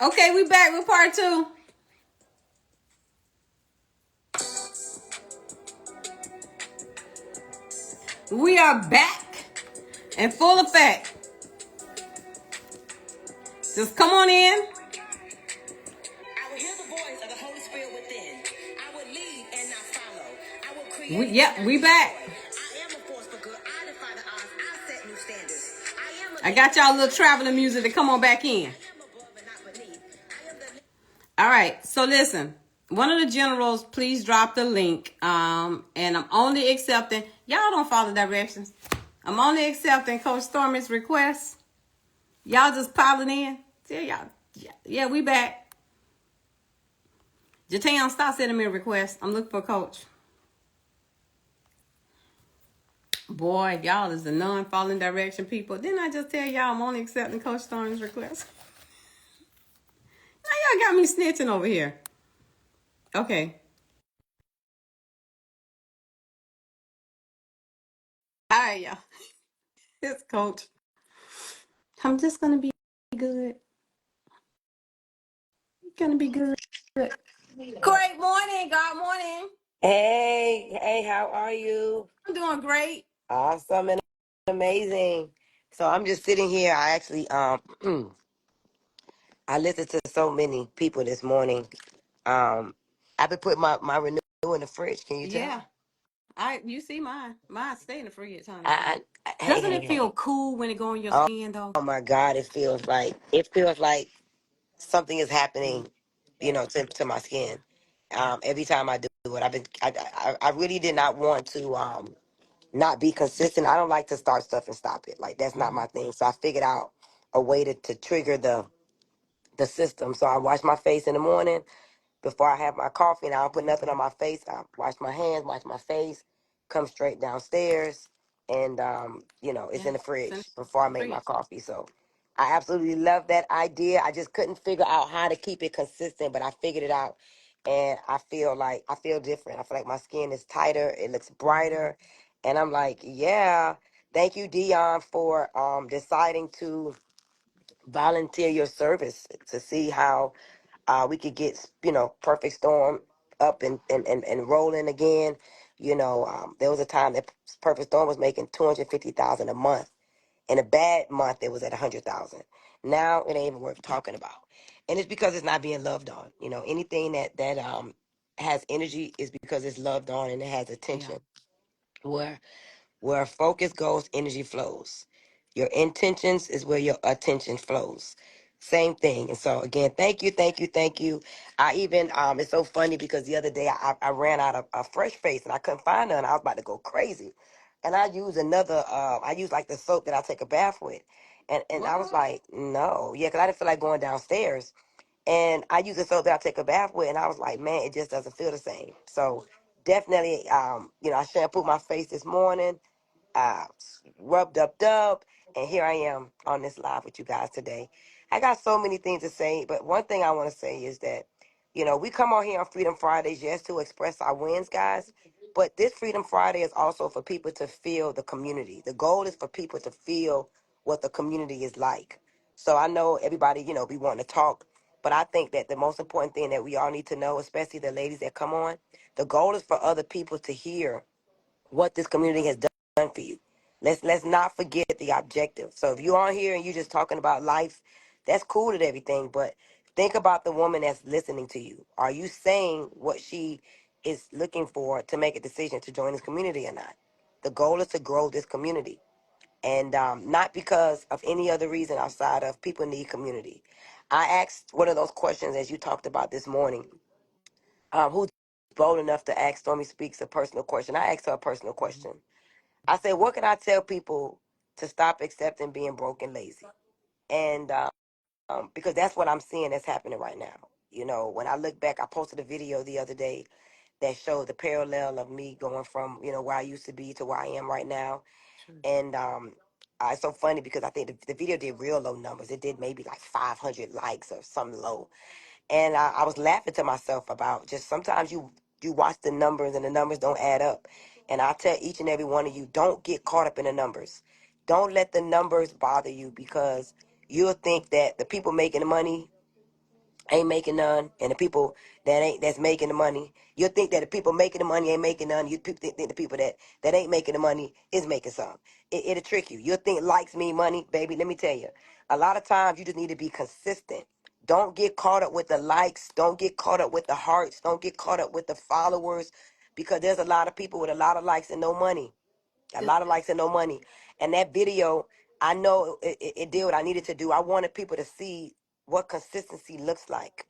Okay, we back with part two. We are back in full effect. Just come on in. I will hear the voice of the Holy Spirit within. I will lead and not follow. I will create. We back. I am a force for good. I defy the odds. I set new standards. I got y'all a little traveling music to come on back in. All right, so listen. One of the generals, please drop the link. And I'm only accepting. Y'all don't follow directions. I'm only accepting Coach Stormy's request. Y'all just piling in. See y'all. Yeah, we back. Jatan, stop sending me a request. I'm looking for a coach. Boy, y'all is the non-following direction people. Didn't I just tell y'all I'm only accepting Coach Stormy's request? Now y'all got me snitching over here. Okay. All right, y'all. It's Coach. I'm just going to be good. Gonna be good. Great morning. God morning. Hey, how are you? I'm doing great. Awesome and amazing. So I'm just sitting here. I actually I listened to so many people this morning. I've been putting my renew in the fridge. Can you tell? Yeah. You see mine. Mine stay in the fridge, honey. Hey, Doesn't hey, it feel hey. cool when it go on your skin though? Oh my God, it feels like something is happening, to my skin. Every time I do it, I really did not want to not be consistent. I don't like to start stuff and stop it. Like that's not my thing. So I figured out a way to trigger the system. So I wash my face in the morning before I have my coffee, and I don't put nothing on my face. I wash my hands, wash my face, come straight downstairs, and it's Yeah. in the It's in fridge the before I make my fridge. coffee. So I absolutely love that idea. I just couldn't figure out how to keep it consistent, but I figured it out, and I feel different. I feel like my skin is tighter, it looks brighter, and I'm like, yeah. Thank you, Dion, for deciding to volunteer your service to see how we could get Perfect Storm up and rolling again. There was a time that Perfect Storm was making 250,000 a month. In a bad month, it was at 100,000. Now it ain't even worth talking about, and it's because it's not being loved on. Anything that has energy is because it's loved on and it has Yeah. attention. Where focus goes, energy flows. Your intentions is where your attention flows. Same thing. And so again, thank you, thank you, thank you. I even it's so funny because the other day I ran out of a fresh face and I couldn't find none. I was about to go crazy. And I used I used like the soap that I take a bath with. And I was What? like, no. Yeah, because I didn't feel like going downstairs. And I use the soap that I take a bath with, and I was like, man, it just doesn't feel the same. So definitely, I shampooed my face this morning, uh, rubbed up, and here I am on this live with you guys today. I got so many things to say, but one thing I want to say is that, we come on here on Freedom Fridays, yes, to express our wins, guys, but this Freedom Friday is also for people to feel the community. The goal is for people to feel what the community is like. So I know everybody, be wanting to talk, but I think that the most important thing that we all need to know, especially the ladies that come on, the goal is for other people to hear what this community has done for you. Let's not forget the objective. So if you're on here and you're just talking about life, that's cool and everything, but think about the woman that's listening to you. Are you saying what she is looking for to make a decision to join this community or not? The goal is to grow this community, and not because of any other reason outside of people need community. I asked one of those questions as you talked about this morning. Who's bold enough to ask Stormy Speaks a personal question? I asked her a personal question. I said, what can I tell people to stop accepting being broke and lazy? And because that's what I'm seeing that's happening right now. When I look back, I posted a video the other day that showed the parallel of me going from, where I used to be to where I am right now. And it's so funny because I think the video did real low numbers. It did maybe like 500 likes or something low. And I was laughing to myself about just sometimes you watch the numbers and the numbers don't add up. And I tell each and every one of you, don't get caught up in the numbers. Don't let the numbers bother you, because you'll think that the people making the money ain't making none, and the people that's making the money, you'll think that the people making the money ain't making none. You think the people that ain't making the money is making some. It'll trick you. You'll think likes mean money, baby. Let me tell you, a lot of times you just need to be consistent. Don't get caught up with the likes. Don't get caught up with the hearts. Don't get caught up with the followers, because there's a lot of people with a lot of likes and no money. A lot of likes and no money. And that video, I know it did what I needed to do. I wanted people to see what consistency looks like.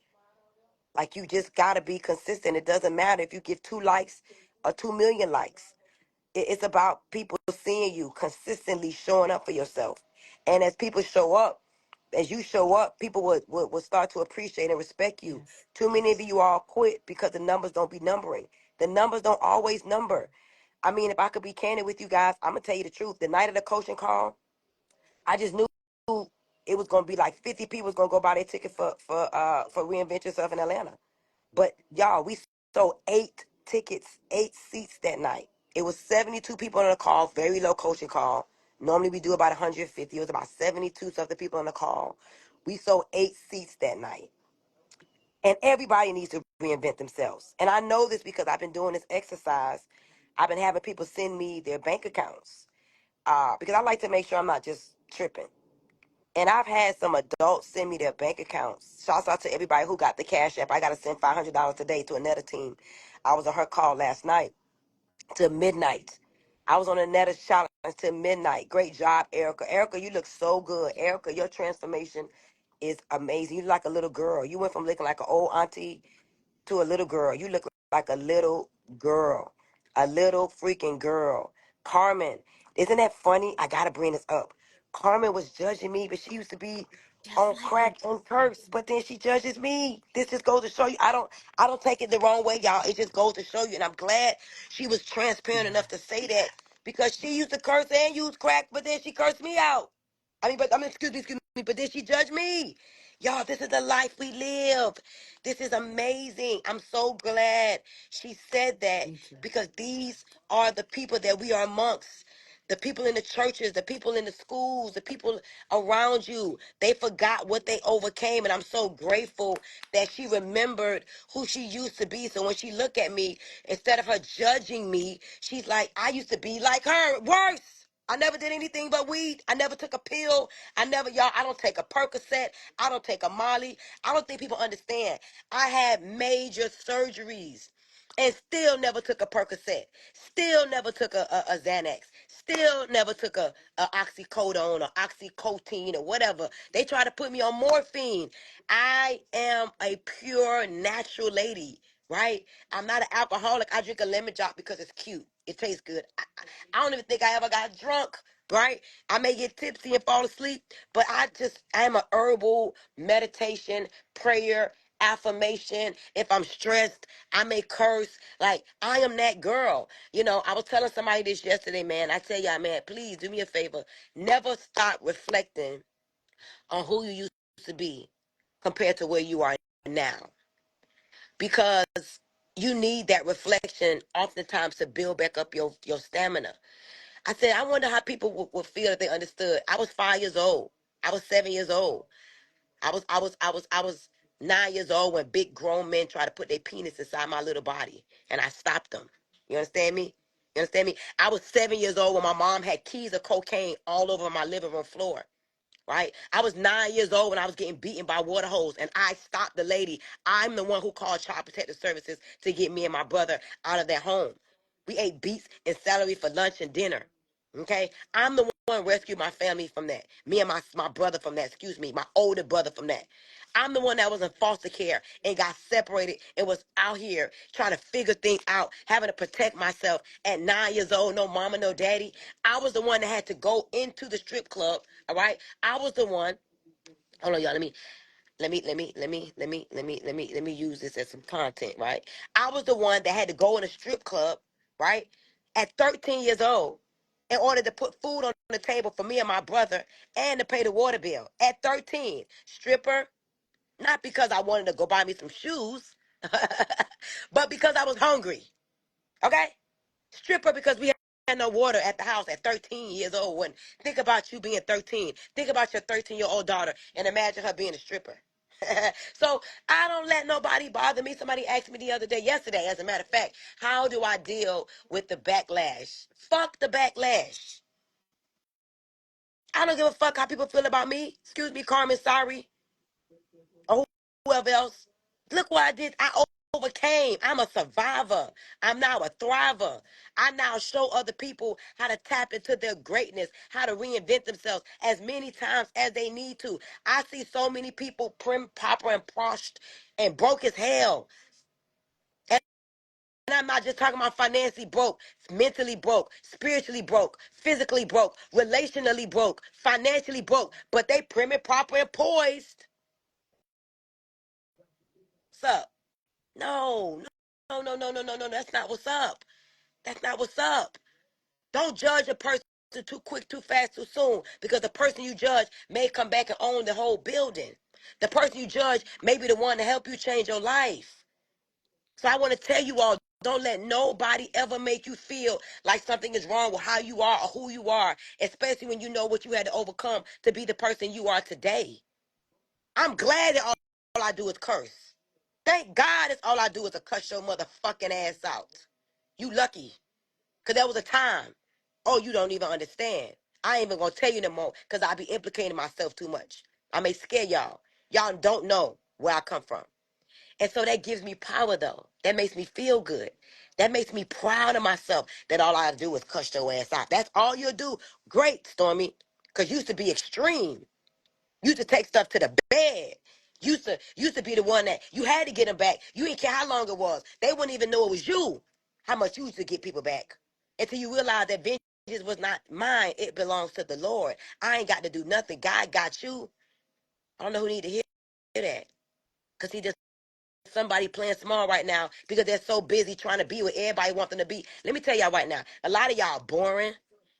Like, you just gotta be consistent. It doesn't matter if you give 2 likes or 2 million likes. It's about people seeing you consistently showing up for yourself. And as people show up, as you show up, people would start to appreciate and respect you. Yes. Too many of you all quit because the numbers don't be numbering. The numbers don't always number. I mean, if I could be candid with you guys, I'm gonna tell you the truth. The night of the coaching call, I just knew it was gonna be like 50 people was gonna go buy their ticket for Reinvent Yourself in Atlanta. But y'all, we sold 8 tickets, 8 seats that night. It was 72 people on the call, very low coaching call. Normally we do about 150. It was about 72 of the people on the call. We sold 8 seats that night. And everybody needs to reinvent themselves. And I know this because I've been doing this exercise. I've been having people send me their bank accounts, because I like to make sure I'm not just tripping. And I've had some adults send me their bank accounts. Shouts out to everybody who got the Cash App. I got to send $500 today to another team. I was on her call last night to midnight. I was on another challenge to midnight. Great job, Erica. Erica, you look so good. Erica, your transformation is amazing. You look like a little girl. You went from looking like an old auntie to a little girl. You look like a little girl, a little freaking girl. Carmen, isn't that funny? I gotta bring this up. Carmen was judging me, but she used to be on crack and curse, but then she judges me. This just goes to show you. I don't take it the wrong way, y'all. It just goes to show you, and I'm glad she was transparent enough to say that, because she used to curse and use crack, but then she cursed me out. Excuse me, but then she judged me. Y'all, this is the life we live. This is amazing. I'm so glad she said that, because these are the people that we are amongst. The people in the churches, the people in the schools, the people around you. They forgot what they overcame. And I'm so grateful that she remembered who she used to be. So when she look at me, instead of her judging me, she's like, I used to be like her. Worse. I never did anything but weed. I never took a pill. I don't take a Percocet. I don't take a Molly. I don't think people understand. I had major surgeries and still never took a Percocet. Still never took a Xanax. Still never took a oxycodone or oxycodone or whatever. They try to put me on morphine. I am a pure natural lady, right? I'm not an alcoholic. I drink a lemon drop because it's cute. It tastes good. I don't even think I ever got drunk, right? I may get tipsy and fall asleep, but I am a herbal meditation, prayer, affirmation. If I'm stressed, I may curse. Like, I am that girl. I was telling somebody this yesterday, man. I tell y'all, man, please do me a favor. Never stop reflecting on who you used to be compared to where you are now. Because you need that reflection oftentimes to build back up your stamina. I said, I wonder how people would feel if they understood. I was 5 years old. I was 7 years old. I was 9 years old when big grown men try to put their penis inside my little body, and I stopped them. You understand me? You understand me? I was 7 years old when my mom had keys of cocaine all over my living room floor. Right? I was 9 years old when I was getting beaten by water hose, and I stopped the lady. I'm the one who called Child Protective Services to get me and my brother out of their home. We ate beets and celery for lunch and dinner. Okay? I'm the one who rescued my family from that. Me and my brother from that. Excuse me, my older brother from that. I'm the one that was in foster care and got separated and was out here trying to figure things out, having to protect myself at 9 years old, no mama, no daddy. I was the one that had to go into the strip club. All right. I was the one. Hold on, y'all. Let me use this as some content, right? I was the one that had to go in a strip club, right? At 13 years old, in order to put food on the table for me and my brother and to pay the water bill. At 13, stripper, not because I wanted to go buy me some shoes, but because I was hungry. Okay? Stripper because we had no water at the house at 13 years old. When think about you being 13. Think about your 13-year-old daughter and imagine her being a stripper. So I don't let nobody bother me. Somebody asked me the other day, yesterday, as a matter of fact, how do I deal with the backlash? Fuck the backlash. I don't give a fuck how people feel about me. Excuse me, Carmen, sorry. Or whoever else. Look what I did. I overcame. I'm a survivor. I'm now a thriver. I now show other people how to tap into their greatness, how to reinvent themselves as many times as they need to. I see so many people prim, proper, and proshed and broke as hell. And I'm not just talking about financially broke, mentally broke, spiritually broke, physically broke, relationally broke, financially broke, but they prim and proper and poised. What's up? No, no, no, no, no, no, no. That's not what's up. That's not what's up. Don't judge a person too quick, too fast, too soon, because the person you judge may come back and own the whole building. The person you judge may be the one to help you change your life. So I want to tell you all, don't let nobody ever make you feel like something is wrong with how you are or who you are, especially when you know what you had to overcome to be the person you are today. I'm glad that all I do is curse. Thank God that's all I do is to cuss your motherfucking ass out. You lucky. Because there was a time. Oh, you don't even understand. I ain't even going to tell you no more because I be implicating myself too much. I may scare y'all. Y'all don't know where I come from. And so that gives me power, though. That makes me feel good. That makes me proud of myself that all I do is cuss your ass out. That's all you do. Great, Stormy. Because you used to be extreme. Used to take stuff to the bed. Used to be the one that you had to get them back. You didn't care how long it was. They wouldn't even know it was you. How much you used to get people back. Until you realize that vengeance was not mine. It belongs to the Lord. I ain't got to do nothing. God got you. I don't know who need to hear that. Because he just somebody playing small right now because they're so busy trying to be what everybody wants them to be. Let me tell y'all right now, a lot of y'all boring.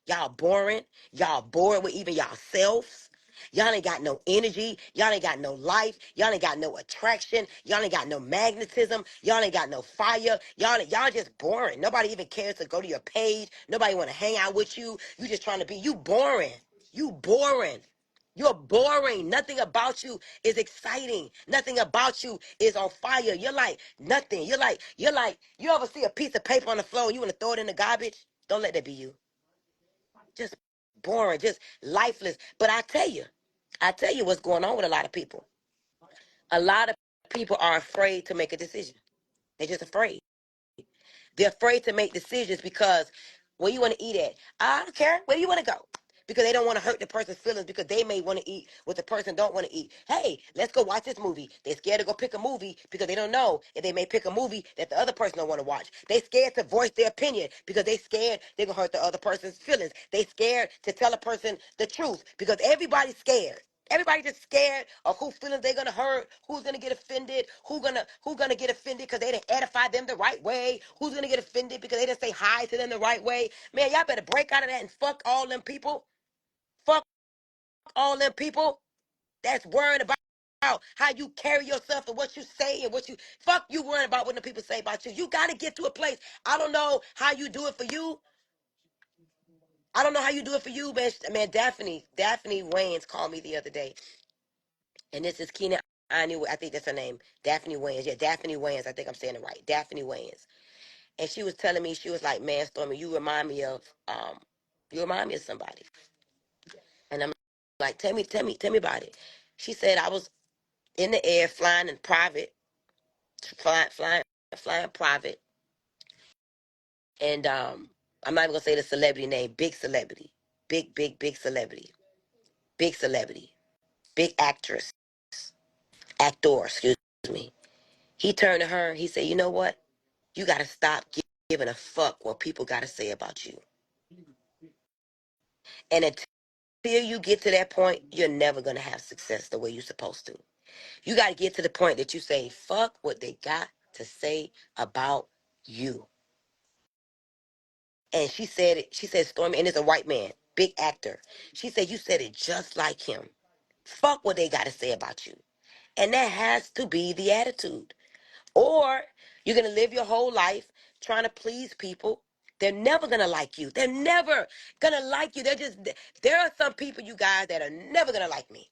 Y'all boring. Y'all bored with even yourselves. Y'all ain't got no energy. Y'all ain't got no life. Y'all ain't got no attraction. Y'all ain't got no magnetism. Y'all ain't got no fire. Y'all just boring. Nobody even cares to go to your page. Nobody want to hang out with you. You just trying to be. You boring. You boring. You're boring. Nothing about you is exciting. Nothing about you is on fire. You're like nothing. You ever see a piece of paper on the floor and you want to throw it in the garbage? Don't let that be you. Just boring, just lifeless. But I tell you what's going on with a lot of people. A lot of people are afraid to make a decision. They're just afraid. They're afraid to make decisions because where you want to eat at? I don't care. Where do you want to go? Because they don't want to hurt the person's feelings because they may want to eat what the person don't want to eat. Hey, let's go watch this movie. They're scared to go pick a movie because they don't know if they may pick a movie that the other person don't want to watch. They scared to voice their opinion because they scared they're going to hurt the other person's feelings. They scared to tell a person the truth because everybody's scared. Everybody just scared of who feelings they're gonna hurt, who's gonna get offended, who gonna get offended because they didn't edify them the right way, who's gonna get offended because they didn't say hi to them the right way. Man, y'all better break out of that and fuck all them people. Fuck all them people that's worrying about how you carry yourself and what you say and what you fuck you worrying about what the people say about you. You gotta get to a place. I don't know how you do it for you. I don't know how you do it for you, man. Daphne Wayans called me the other day. And this is Keena. I think that's her name. Daphne Wayans. Yeah, Daphne Wayans. I think I'm saying it right. Daphne Wayans. And she was telling me, she was like, man, Stormy, you remind me of somebody. And I'm like, tell me about it. She said I was in the air flying in private, flying private. And I'm not even gonna say the celebrity name, big celebrity. Big celebrity. Big celebrity. Big actress. Actor, excuse me. He turned to her, he said, you know what? You got to stop giving a fuck what people got to say about you. And until you get to that point, you're never going to have success the way you're supposed to. You got to get to the point that you say, fuck what they got to say about you. And she said it, she said, Stormy, and it's a white man, big actor. She said, you said it just like him. Fuck what they got to say about you. And that has to be the attitude. Or you're going to live your whole life trying to please people. They're never going to like you. They're never going to like you. There are some people, you guys, that are never going to like me.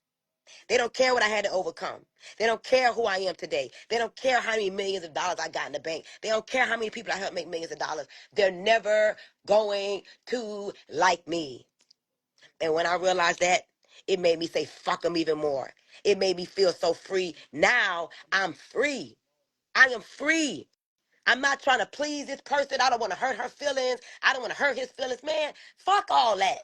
They don't care what I had to overcome. They don't care who I am today. They don't care how many millions of dollars I got in the bank. They don't care how many people I helped make millions of dollars. They're never going to like me. And when I realized that, it made me say, fuck them even more. It made me feel so free. Now I'm free. I am free. I'm not trying to please this person. I don't want to hurt her feelings. I don't want to hurt his feelings. Man, fuck all that.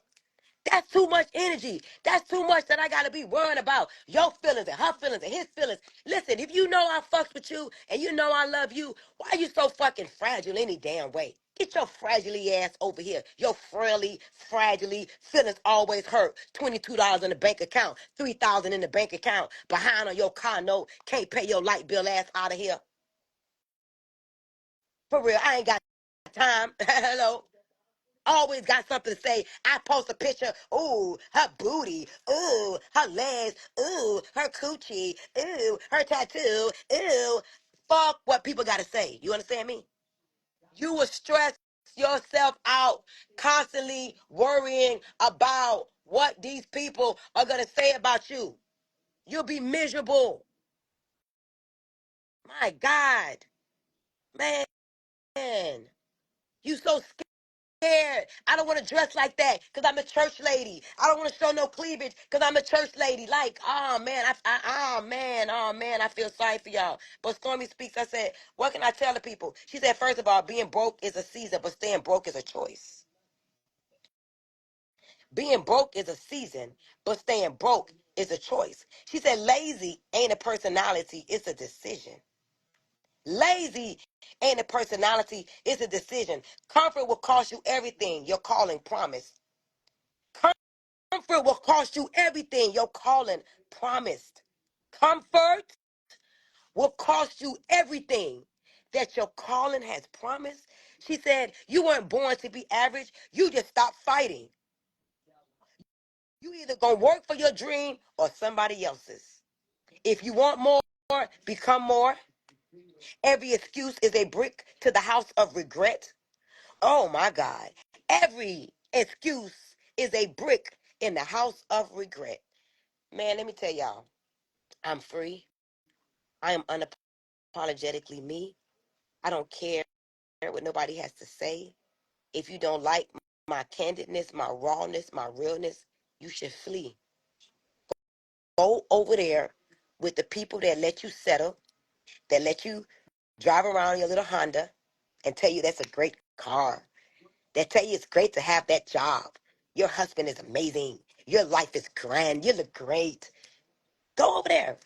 That's too much energy. That's too much that I gotta be worrying about your feelings and her feelings and his feelings. Listen, if you know I fucks with you and you know I love you, why are you so fucking fragile any damn way? Get your fragile ass over here. Your fragile feelings always hurt. $22 in the bank account, 3,000 in the bank account, behind on your car note, can't pay your light bill ass out of here. For real, I ain't got time. Hello. Always got something to say. I post a picture. Ooh, her booty. Ooh, her legs. Ooh, her coochie. Ooh, her tattoo. Ooh. Fuck what people got to say. You understand me? You will stress yourself out constantly worrying about what these people are going to say about you. You'll be miserable. My God. Man. You so scared. I don't want to dress like that because I'm a church lady. I don't want to show no cleavage because I'm a church lady. Like, oh man, oh man, I feel sorry for y'all. But Stormy Speaks, I said, what can I tell the people? She said, first of all, being broke is a season, but staying broke is a choice. Being broke is a season, but staying broke is a choice. She said, lazy ain't a personality, it's a decision. Lazy ain't a personality, it's a decision. Comfort will cost you everything. Your calling promised. Comfort will cost you everything your calling promised. Comfort will cost you everything that your calling has promised. She said, you weren't born to be average. You just stopped fighting. You either gonna work for your dream or somebody else's. If you want more, become more. Every excuse is a brick to the house of regret. Oh my God. Every excuse is a brick in the house of regret. Man, let me tell y'all. I'm free. I am unapologetically me. I don't care what nobody has to say. If you don't like my candidness, my rawness, my realness, you should flee. Go over there with the people that let you settle, that let you drive around your little Honda and tell you that's a great car, that tell you it's great to have that job. Your husband is amazing. Your life is grand. You look great. Go over there.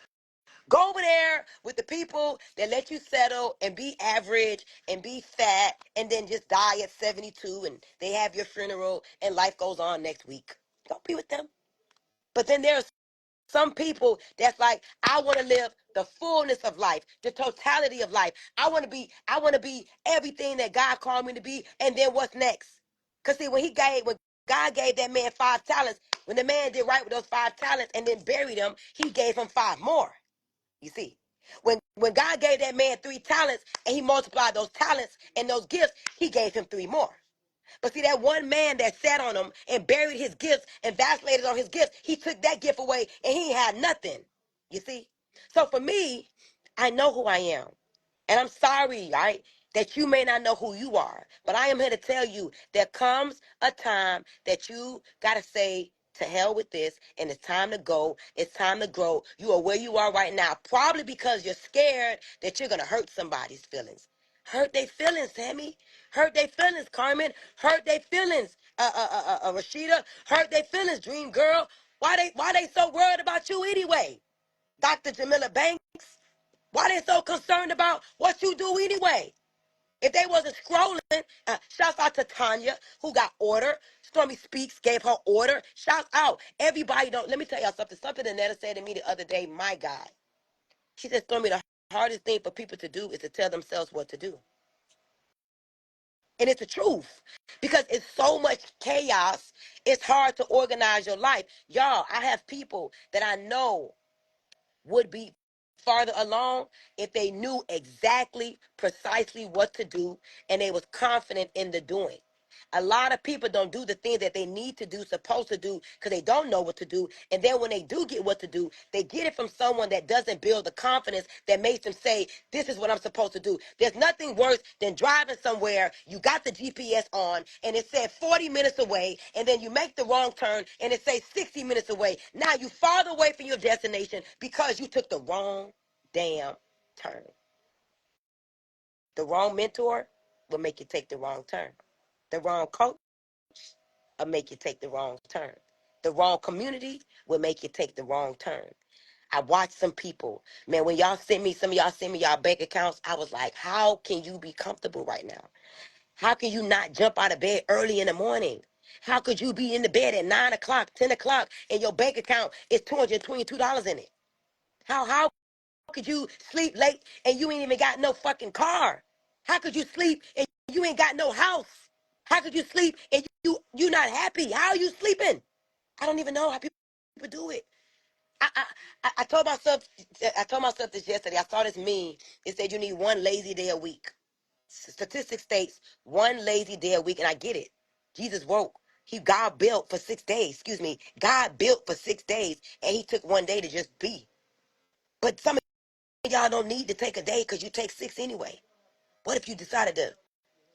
Go over there with the people that let you settle and be average and be fat and then just die at 72 and they have your funeral and life goes on next week. Don't be with them. But then there's some people that's like, I want to live the fullness of life, the totality of life. I want to be everything that God called me to be. And then what's next? Because see, when God gave that man 5 talents, when the man did right with those 5 talents and then buried them, he gave him 5 more. You see, when God gave that man 3 talents and he multiplied those talents and those gifts, he gave him 3 more. But see, that one man that sat on him and buried his gifts and vacillated on his gifts, he took that gift away and he had nothing. You see? So for me, I know who I am. And I'm sorry, right, that you may not know who you are. But I am here to tell you there comes a time that you got to say, to hell with this, and it's time to go. It's time to grow. You are where you are right now, probably because you're scared that you're going to hurt somebody's feelings. Hurt their feelings, Sammy. Hurt their feelings, Carmen. Hurt their feelings, Rashida. Hurt their feelings, Dream Girl. Why they so worried about you anyway? Dr. Jamila Banks. Why they so concerned about what you do anyway? If they wasn't scrolling, shouts out to Tanya, who got order. Stormy Speaks gave her order. Shouts out. Everybody don't. Let me tell y'all something. Something that Netta said to me the other day, my God. She said, Stormy, the hardest thing for people to do is to tell themselves what to do. And it's the truth. Because it's so much chaos, it's hard to organize your life. Y'all, I have people that I know would be farther along if they knew exactly, precisely what to do, and they was confident in the doing. A lot of people don't do the things that they need to do, supposed to do, because they don't know what to do. And then when they do get what to do, they get it from someone that doesn't build the confidence that makes them say, this is what I'm supposed to do. There's nothing worse than driving somewhere, you got the GPS on, and it said 40 minutes away, and then you make the wrong turn, and it says 60 minutes away. Now you farther away from your destination because you took the wrong damn turn. The wrong mentor will make you take the wrong turn. The wrong coach will make you take the wrong turn. The wrong community will make you take the wrong turn. I watched some people, man, when y'all sent me, some of y'all sent me y'all bank accounts, I was like, how can you be comfortable right now? How can you not jump out of bed early in the morning? How could you be in the bed at 9 o'clock, 10 o'clock, and your bank account is $222 in it? How could you sleep late and you ain't even got no fucking car? How could you sleep and you ain't got no house? How could you sleep and you not happy? How are you sleeping? I don't even know how people do it. I told myself this yesterday. I saw this meme. It said you need one lazy day a week. Statistics states one lazy day a week, and I get it. Jesus woke. God built for 6 days. Excuse me. God built for 6 days, and he took one day to just be. But some of y'all don't need to take a day because you take 6 anyway. What if you decided to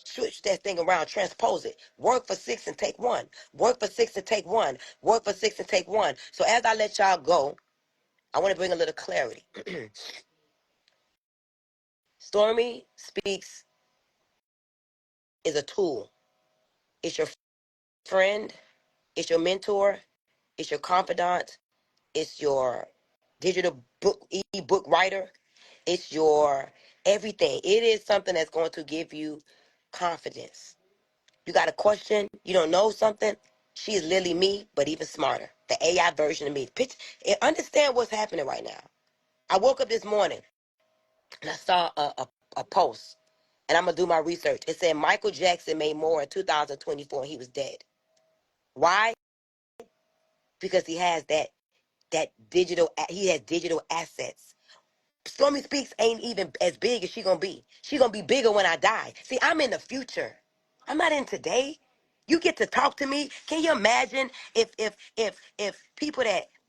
switch that thing around, transpose it? Work for 6 and take 1. Work for 6 and take 1. Work for 6 and take 1. So as I let y'all go, I want to bring a little clarity. Stormy Speaks is a tool. It's your friend. It's your mentor. It's your confidant. It's your digital book, e-book writer. It's your everything. It is something that's going to give you confidence. You got a question, you don't know something, she is literally me, but even smarter. The AI version of me. Understand what's happening right now. I woke up this morning and I saw a post, and I'm going to do my research. It said Michael Jackson made more in 2024 and he was dead. Why? Because he has he has digital assets. Stormy Speaks ain't even as big as she gonna be. She gonna be bigger when I die. See, I'm in the future. I'm not in today. You get to talk to me. Can you imagine if people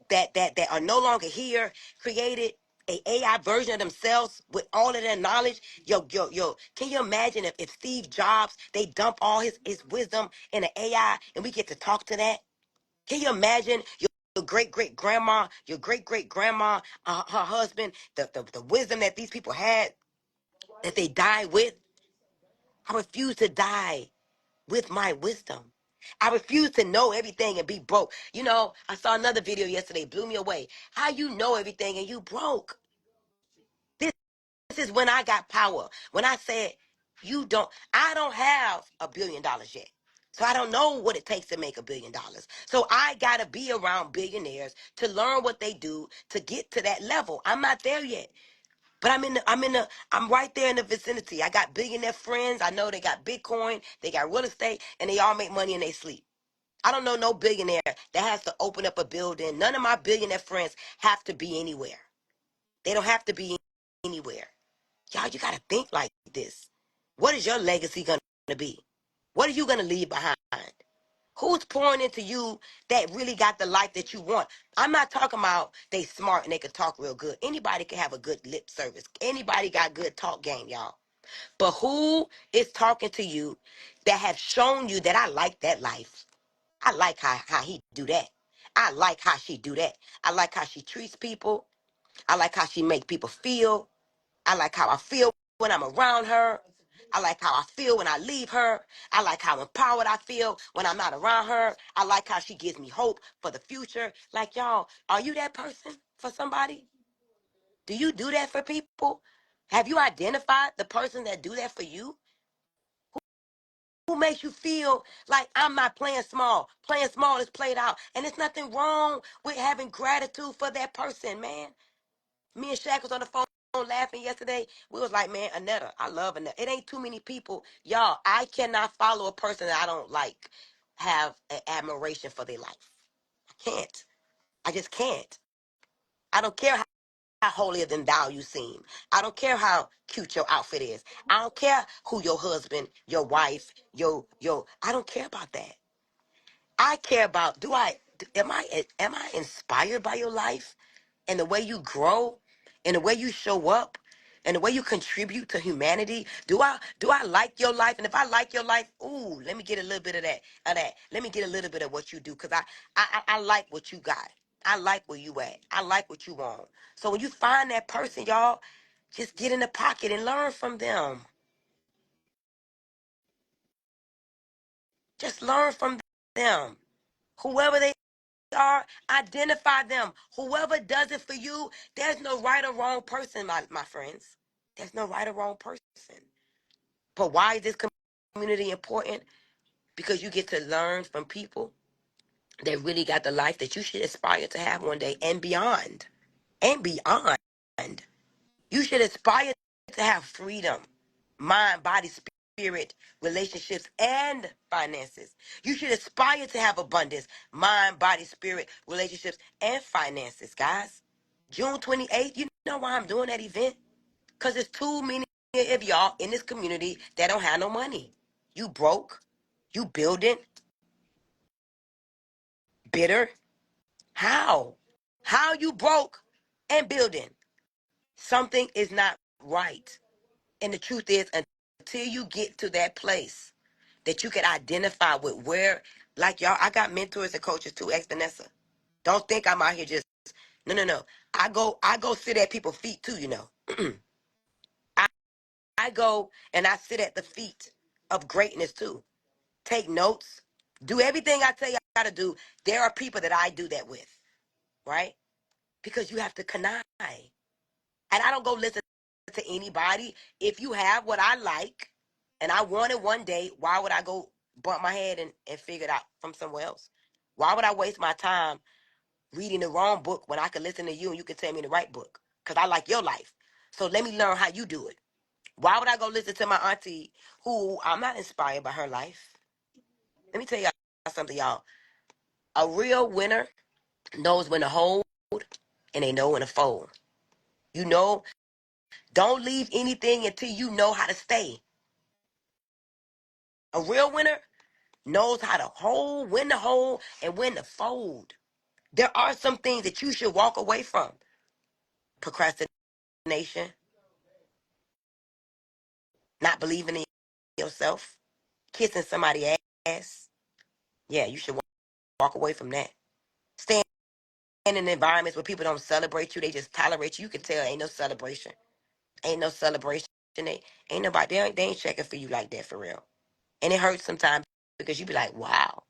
that are no longer here created a AI version of themselves with all of their knowledge? Yo. Can you imagine if Steve Jobs, they dump all his wisdom in an AI and we get to talk to that? Can you imagine your great great grandma, your great great grandma, her husband, the wisdom that these people had, that they died with? I refuse to die with my wisdom. I refuse to know everything and be broke. You know, I saw another video yesterday, blew me away. How you know everything and you broke? This is when I got power. When I said, I don't have $1 billion yet. So I don't know what it takes to make $1 billion. So I got to be around billionaires to learn what they do to get to that level. I'm not there yet. But I'm right there in the vicinity. I got billionaire friends. I know they got Bitcoin, they got real estate, and they all make money in their sleep. I don't know no billionaire that has to open up a building. None of my billionaire friends have to be anywhere. They don't have to be anywhere. Y'all, you got to think like this. What is your legacy going to be? What are you going to leave behind? Who's pouring into you that really got the life that you want? I'm not talking about they smart and they can talk real good. Anybody can have a good lip service. Anybody got good talk game, y'all. But who is talking to you that have shown you that I like that life? I like how he do that. I like how she do that. I like how she treats people. I like how she make people feel. I like how I feel when I'm around her. I like how I feel when I leave her. I like how empowered I feel when I'm not around her. I like how she gives me hope for the future. Like, y'all, are you that person for somebody? Do you do that for people? Have you identified the person that do that for you? Who makes you feel like I'm not playing small? Playing small is played out. And there's nothing wrong with having gratitude for that person, man. Me and Shaq was on the phone laughing yesterday. We was like, man, Anetta, I love Anetta. It ain't too many people. Y'all, I cannot follow a person that I don't like, have an admiration for their life. I can't. I just can't. I don't care how how holier than thou you seem. I don't care how cute your outfit is. I don't care who your husband, your wife, I don't care about that. I care about, am I inspired by your life and the way you grow and the way you show up and the way you contribute to humanity? Do I like your life? And if I like your life, ooh, let me get a little bit of that. Let me get a little bit of what you do, because I like what you got. I like where you at. I like what you want. So when you find that person, y'all, just get in the pocket and learn from them. Just learn from them. Whoever they are, identify them. Whoever does it for you, there's no right or wrong person, my friends. There's no right or wrong person. But why is this community important? Because you get to learn from people that really got the life that you should aspire to have one day and beyond. And beyond. You should aspire to have freedom, mind, body, spirit, relationships, and finances. You should aspire to have abundance, mind, body, spirit, relationships, and finances, guys. June 28th, you know why I'm doing that event? Because there's too many of y'all in this community that don't have no money. You broke, you building, bitter. How? How you broke and building? Something is not right. And the truth is, until you get to that place that you can identify with where, like y'all, I got mentors and coaches too, ex Vanessa. Don't think I'm out here just, no. I go sit at people's feet too, you know. I, I go and I sit at the feet of greatness too. Take notes. Do everything I tell you I gotta do. There are people that I do that with, right? Because you have to connive. And I don't go listen to anybody. If you have what I like and I want it one day, why would I go bump my head and figure it out from somewhere else? Why would I waste my time reading the wrong book when I could listen to you and you could tell me the right book? Because I like your life. So let me learn how you do it. Why would I go listen to my auntie who I'm not inspired by her life? Let me tell y'all something, y'all. A real winner knows when to hold and they know when to fold. You know, don't leave anything until you know how to stay. A real winner knows how to hold, when to hold, and when to fold. There are some things that you should walk away from. Procrastination, not believing in yourself, kissing somebody's ass. Yeah, you should walk away from that. Staying in environments where people don't celebrate you, they just tolerate you. You can tell ain't no celebration. Ain't no celebration. Ain't nobody, they ain't checking for you like that for real. And it hurts sometimes because you be like, wow,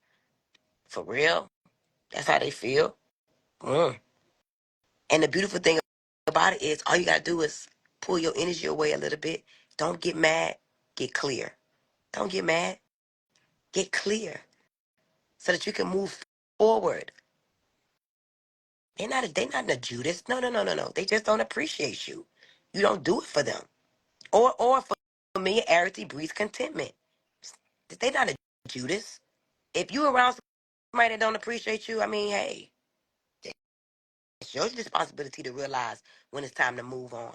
for real? That's how they feel? Mm. And the beautiful thing about it is all you got to do is pull your energy away a little bit. Don't get mad. Get clear. Don't get mad. Get clear so that you can move forward. They're not in a Judas. No. They just don't appreciate you. You don't do it for them. Or for familiarity breeds contentment. They're not a Judas. If you around somebody that don't appreciate you, I mean, hey, it's your responsibility to realize when it's time to move on.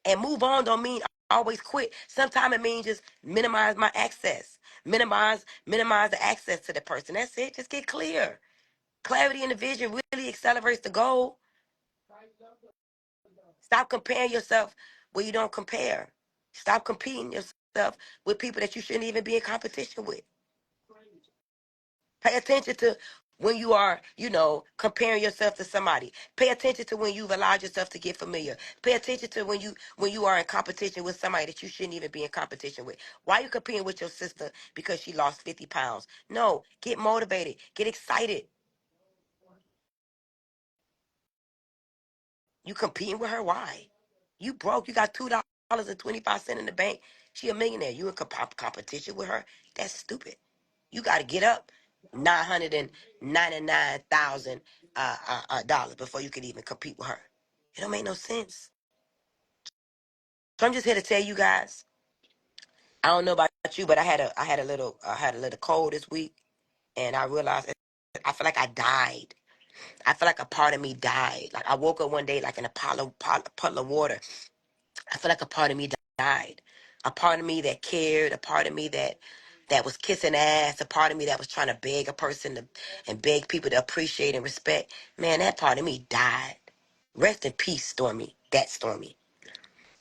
And move on don't mean always quit. Sometimes it means just minimize my access. Minimize the access to the person. That's it. Just get clear. Clarity in the vision really accelerates the goal. Stop comparing yourself where you don't compare. Stop competing yourself with people that you shouldn't even be in competition with. Pay attention to when you are, comparing yourself to somebody. Pay attention to when you've allowed yourself to get familiar. Pay attention to when you are in competition with somebody that you shouldn't even be in competition with. Why are you competing with your sister because she lost 50 pounds? No, get motivated. Get excited. You competing with her? Why? You broke. You got $2.25 in the bank. She a millionaire. You in competition with her? That's stupid. You got to get up $999,000 dollars before you can even compete with her. It don't make no sense. So I'm just here to tell you guys. I don't know about you, but I had a little cold this week, and I realized I feel like I died. I feel like a part of me died. Like I woke up one day like in a puddle of water. I feel like a part of me died. A part of me that cared, a part of me that was kissing ass, a part of me that was trying to beg a person to, and beg people to appreciate and respect. Man, that part of me died. Rest in peace, Stormy. That Stormy.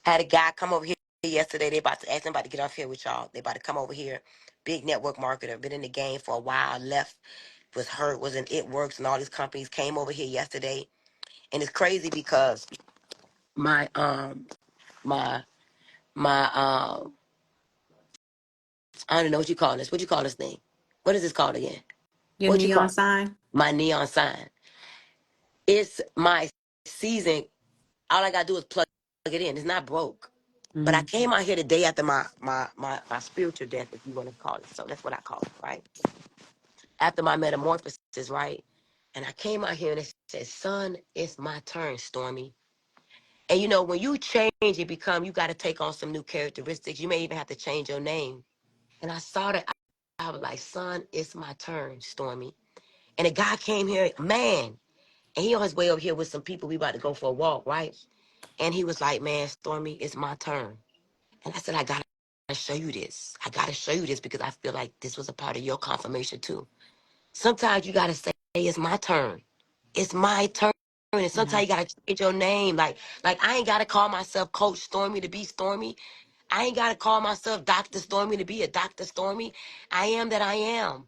Had a guy come over here yesterday. They about to ask him about to get off here with y'all. They about to come over here. Big network marketer, been in the game for a while, left, was hurt, was in It Works and all these companies, came over here yesterday. And it's crazy because my my my I don't know what you call this. What you call this thing? What is this called again? Your What you neon call sign? my neon sign? It's my season. All I gotta do is plug it in. It's not broke. But I Mm-hmm. came out here the day after my spiritual death, if you want to call it. So that's what I call it, right? After my metamorphosis, right? And I came out here and it said, son, it's my turn, Stormy. And you know, when you change and become, you got to take on some new characteristics. You may even have to change your name. And I saw that. I was like, son, it's my turn, Stormy. And a guy came here, man, and he on his way over here with some people. We about to go for a walk, right? And he was like, man, Stormy, it's my turn. And I said, I gotta show you this. I gotta show you this because I feel like this was a part of your confirmation too. Sometimes you gotta say, hey, it's my turn. It's my turn. And sometimes you gotta change your name. Like I ain't gotta call myself Coach Stormy to be Stormy. I ain't gotta call myself Dr. Stormy to be a Dr. Stormy. I am that I am.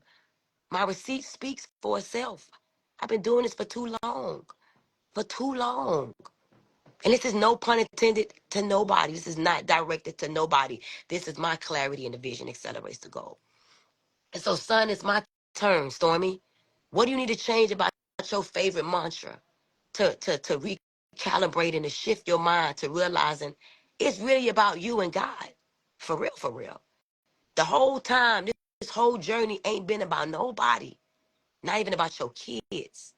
My receipt speaks for itself. I've been doing this for too long. For too long. And this is no pun intended to nobody. This is not directed to nobody. This is my clarity and the vision accelerates the goal. And so, son, it's my turn, Stormy. What do you need to change about your favorite mantra to recalibrate and to shift your mind to realizing it's really about you and God? For real, for real. The whole time, this whole journey ain't been about nobody, not even about your kids,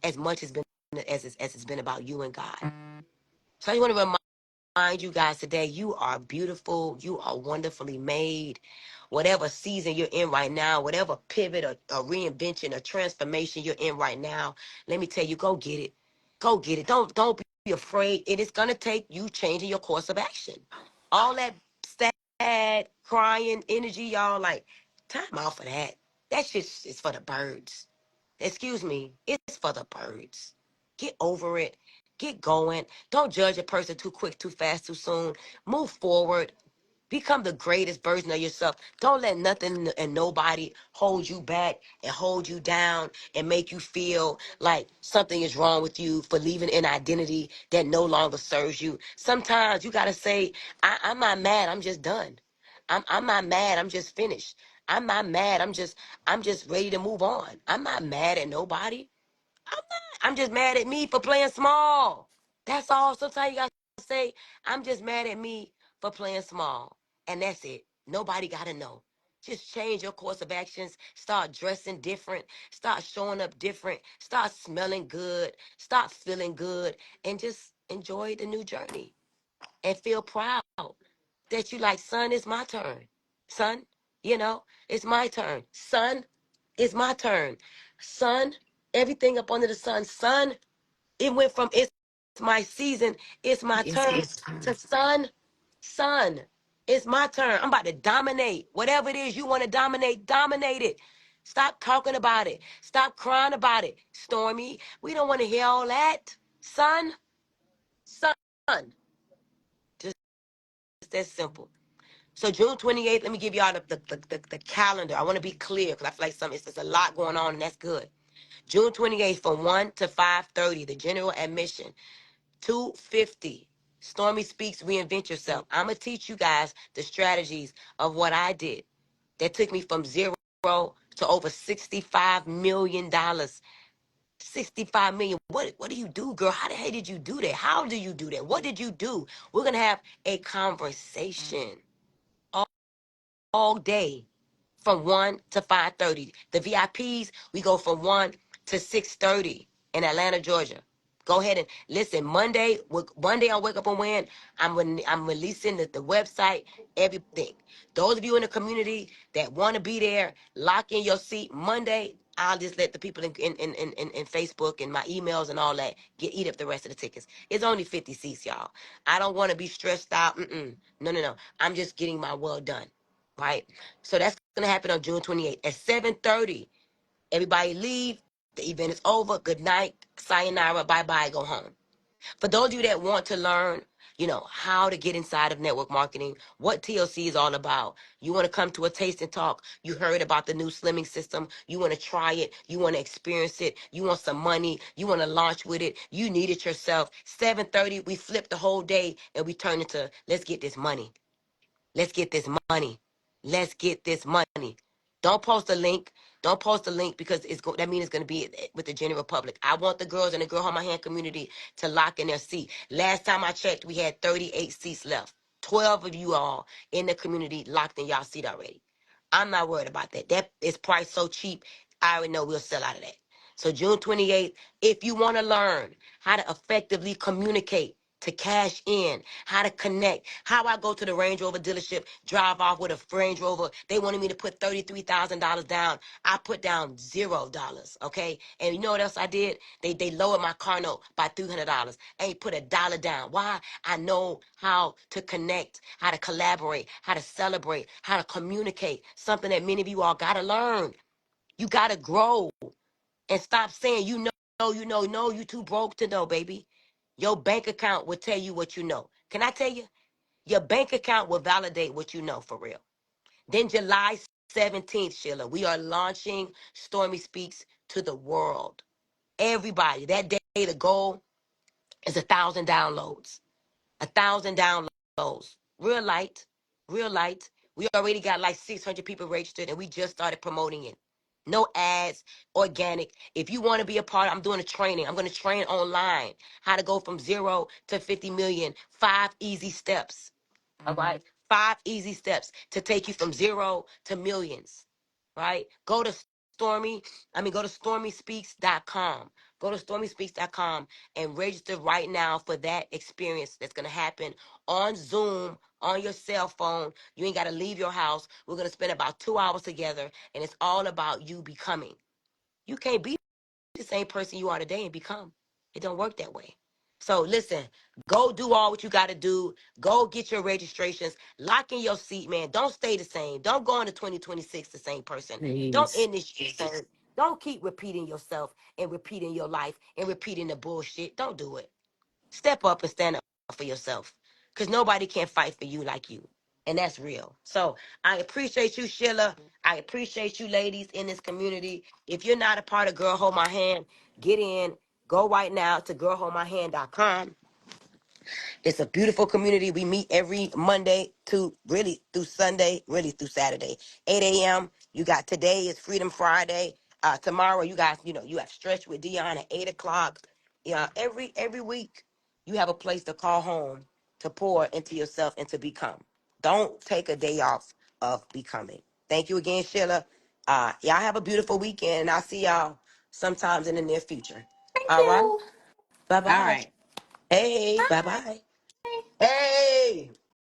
as much as it's been about you and God. So I want to remind you guys today, you are beautiful. You are wonderfully made. Whatever season you're in right now, whatever pivot or reinvention or transformation you're in right now, let me tell you, go get it. Go get it. Don't be afraid. It is gonna take you changing your course of action. All that sad, crying energy, y'all, like, time out for that. That shit is for the birds. Excuse me, it's for the birds. Get over it. Get going. Don't judge a person too quick, too fast, too soon. Move forward. Become the greatest version of yourself. Don't let nothing and nobody hold you back and hold you down and make you feel like something is wrong with you for leaving an identity that no longer serves you. Sometimes you got to say, I'm not mad. I'm just done. I'm not mad. I'm just finished. I'm not mad. I'm just ready to move on. I'm not mad at nobody. I'm just mad at me for playing small. That's all. Sometimes you gotta say, I'm just mad at me for playing small. And that's it. Nobody gotta know. Just change your course of actions. Start dressing different. Start showing up different. Start smelling good. Start feeling good. And just enjoy the new journey. And feel proud that you like, son, it's my turn. Son, it's my turn. Son, it's my turn. Son, everything up under the sun. Son, it went from it's my season, it's my turn to son, it's my turn. I'm about to dominate. Whatever it is you want to dominate, dominate it. Stop talking about it. Stop crying about it. Stormy, we don't want to hear all that. Son, just that simple. So June 28th, let me give y'all the calendar. I want to be clear because I feel like it's a lot going on and that's good. June 28th from 1 to 5:30, the general admission. 250. Stormy Speaks, Reinvent Yourself. I'm going to teach you guys the strategies of what I did. That took me from zero to over $65 million. 65 million. What do you do, girl? How the hell did you do that? How do you do that? What did you do? We're going to have a conversation all day from 1 to 5:30. The VIPs, we go from 1 to 6:30 in Atlanta, Georgia. Go ahead and listen. Monday on Wake Up and Win, I'm releasing the website, everything. Those of you in the community that want to be there, lock in your seat. Monday, I'll just let the people in Facebook and my emails and all that eat up the rest of the tickets. It's only 50 seats, y'all. I don't want to be stressed out. No, no, no. I'm just getting my well done, right? So that's gonna happen on June 28th at 7:30. Everybody leave. The event is over. Good night. Sayonara. Bye bye. Go home. For those of you that want to learn, how to get inside of network marketing, what TLC is all about. You want to come to a taste and talk. You heard about the new slimming system. You want to try it. You want to experience it. You want some money. You want to launch with it. You need it yourself. 7:30, we flip the whole day and we turn into, let's get this money. Let's get this money. Let's get this money. Don't post a link. Don't post a link because that means it's going to be with the general public. I want the girls in the Girl Hold My Hand community to lock in their seat. Last time I checked, we had 38 seats left. 12 of you all in the community locked in y'all seat already. I'm not worried about that. That is priced so cheap. I already know we'll sell out of that. So June 28th, if you want to learn how to effectively communicate, to cash in, how to connect, how I go to the Range Rover dealership, drive off with a Range Rover. They wanted me to put $33,000 down. I put down $0, okay? And you know what else I did? They lowered my car note by $300. I ain't put $1 down. Why? I know how to connect, how to collaborate, how to celebrate, how to communicate. Something that many of you all gotta learn. You gotta grow and stop saying no, you too broke to know, baby. Your bank account will tell you what you know. Can I tell you? Your bank account will validate what you know for real. Then July 17th, Sheila, we are launching Stormy Speaks to the world. Everybody, that day, the goal is 1,000 downloads. 1,000 downloads. Real light, real light. We already got like 600 people registered and we just started promoting it. No ads, organic. If you want to be a part, I'm doing a training. I'm going to train online how to go from 0 to 50 million. 5 easy steps. All right. 5 easy steps to take you from 0 to millions. Right? Go to stormyspeaks.com. Go to stormyspeaks.com and register right now for that experience that's going to happen on Zoom on your cell phone. You ain't got to leave your house. We're going to spend about 2 hours together and it's all about you becoming. You can't be the same person you are today and become. It don't work that way. So listen, go do all what you got to do. Go get your registrations. Lock in your seat, man. Don't stay the same. Don't go into 2026 the same person. Don't Please. end this year the same. Don't keep repeating yourself and repeating your life and repeating the bullshit. Don't do it. Step up and stand up for yourself because nobody can fight for you like you. And that's real. So I appreciate you, Sheila. I appreciate you, ladies, in this community. If you're not a part of Girl Hold My Hand, get in. Go right now to girlholdmyhand.com. It's a beautiful community. We meet every Monday to really through Sunday, really through Saturday. 8 a.m. You got today is Freedom Friday. Tomorrow you guys, you have Stretch with Dion at 8 o'clock. Yeah, every week you have a place to call home to pour into yourself and to become. Don't take a day off of becoming. Thank you again, Sheila. Y'all have a beautiful weekend, and I'll see y'all sometimes in the near future. Thank All right. you. Bye All bye. right. Hey, bye Bye. bye. Hey.